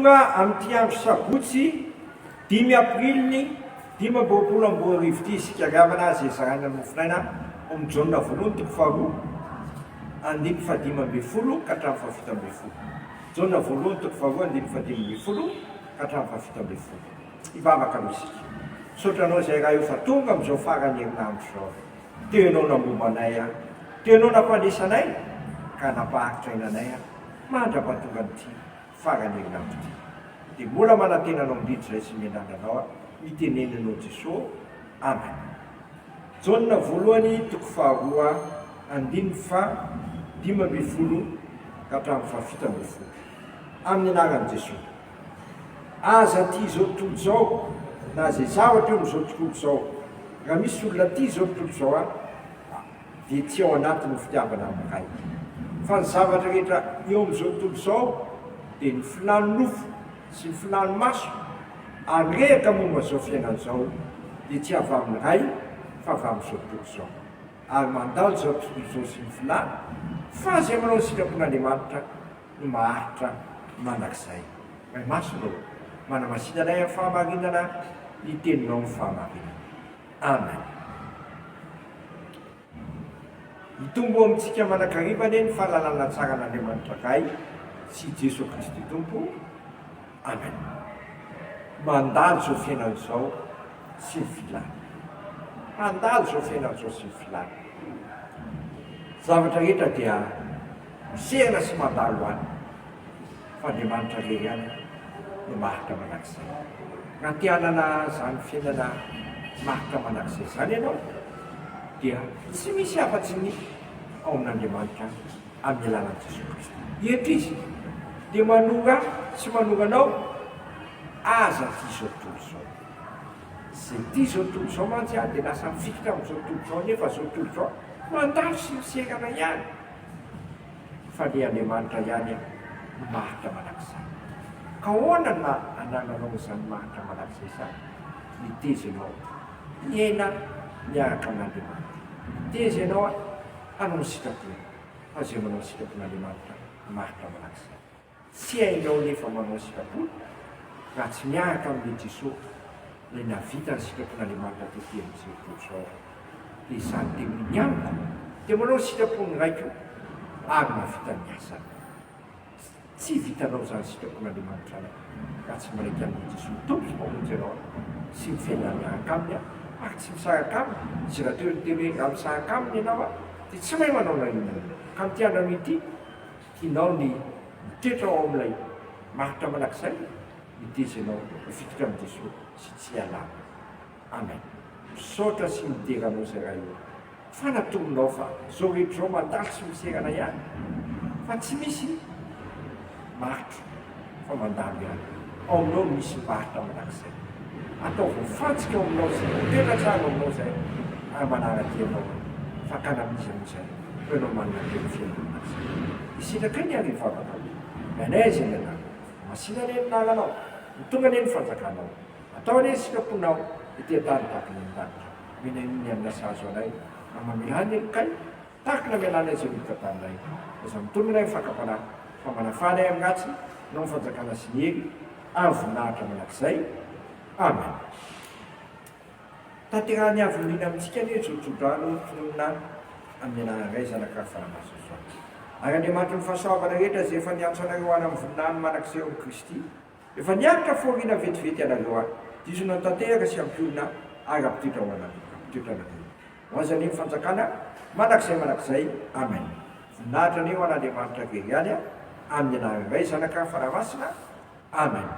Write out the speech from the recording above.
tonga amin'ity andro sabotsy 5 aprilny 2024 isika gavana azy zarana mofinaina omijona voalohany toko faharoa andimy fadimy amby folo ka hatramin'ny fafito amby folo jona voalohany toko faharoa andimy fadimy amby folo ka hatramin'ny fafito amby folo ivavaka aloha isika sotranao zay raha io fa tonga am'izao farany herinandro zao teo ianao namombanay a teo ianao nampandesanay ka napahakitra ainanay a mandra-pahatonga nyity farany herinandro ty dia mbola manantenanao midritry zay sy mianananao a mitenenanao Jesosy amen. Jona voalohany toko faharoa andimy fadimy amby folo ka hatramin'ny fafito amby folo amin'ny anaran'i Jesosy. Aza ty zao tontolo zao na zay zavatra eo am'izao tontolo zao raha misy olona ty zao tontolo zao a dia tsy ao anatiny fitiavana amin'ray fa ny zavatra rehetra eo am'izao tontolo zao dia ny filany nofo sy ny filany maso ary rehaka momba zao fiainana zao dia tsy avy amin'ny ray fa avy amin'izao tontolo zao ary mandalo zao tontolo zao sy ny filany fa zay manao ny sitrapon'Andriamanitra no maharitra manak'izay ray masonao manamasinanay amin'ny fahamarinana ny teninao ny fahamarinana amen. Hitombo amintsika manankarivany ny fahalalana tsara an'Andriamanitra ray sy Jesosy Kristy Tompo amen. Mandalo zao fiainana zao sy ny filany mandalo zao fiainana zao sy ny filany zavatra rehetra dia miserana sy mandalo any fa Andriamanitra rery any no maritra manak'izay raha tianana zany fiainana maritra manak'izay zany ianao dia tsy misy afa-tsy ny ao amin'Andriamanitra amin'ny alalan'i Jesosy Kristy eto izy dia manora sy manoranao aza ty zao tontolo zao zay ty zao tontolo zao mantsy a dia lasa mifikitra amin'izao tontolo zao nefa zao tontolo zao mandalo sy miserana ihany fa le Andriamanitra ihany no maritra manak'izay ka ahoana na anananao zany maritra manak'izay zany miteza ianao miaina miaraka amin'Andriamanitra miteza ianao a hanao ny sitrapony fa zay manao sitrapon'Andriamanitra maritra manak'izay tsy hainao nefa manao sitrapony raha tsy miaraka amin'le Jesosy ilay navita ny sitrapon'Andriamanitra tetỳ amin'izay tontolo zao dia izany teminy mianiko dia manao sitrapony raiko ary navita ny asany tsy vitanao zany sitrapon'Andriamanitra any raha tsy maraiky amin'le Jesosy tompo mamonjy ianao sy ny fiainana miaraka aminy a ary tsy misaraka aminy sy raha teo telo hoe raha misaraka aminy ianao a dia tsy mahay manao nainona ka mitianano ity tianao ny mitoetra ao amin'ilay maritra manak'izay miteza ianao mifikitra amin'i Jesosy sy tsy alama amen. Misaotra sy mideranao zay raha io fanatoronao fa zao rehetra zao mandalo sy miserana ihany fa tsy misy maritra fa mandalo ihany ao aminao misy maritra manak'izay atao voafantsika ao aminao sy tena tsara aminao zay ary manaraky ianao fa kanamizy amin'izay ho ianao manana telo fiainana isitraka ny ary mivavaka manay zay ny anao masina ny ninananao mitonga ny ny fanjakanao atao ane sitraponao itiatany tahaka ny ndanitra minaniny amina sazo anay amamihany kay tahaka na mianana zay mika taminay aza mitonganay mifakapana fa manafanay amin'atsy nao mifanjakana sy ny hery ary voninahitra manak'izay amen. Tanterahany avolina amintsika ny jojodrano tonona amin'ny anaran'iray zanakary fanamasosoany ary Andriamanitra ny fahasoavana rehetra zay efa niantso anareo any amin'ny voninahiny manak'izay ao Kristy efa niaritra foriana vetivety anareo any disona tanteraka sy ampiolona ary ampitoetra ho ampitoetra anareo ho azany mifanjakana manak'izay amen. Voninahitra anio an'Andriamanitra rery any a amin'ny anaran'iray zanakary fanamasina amen.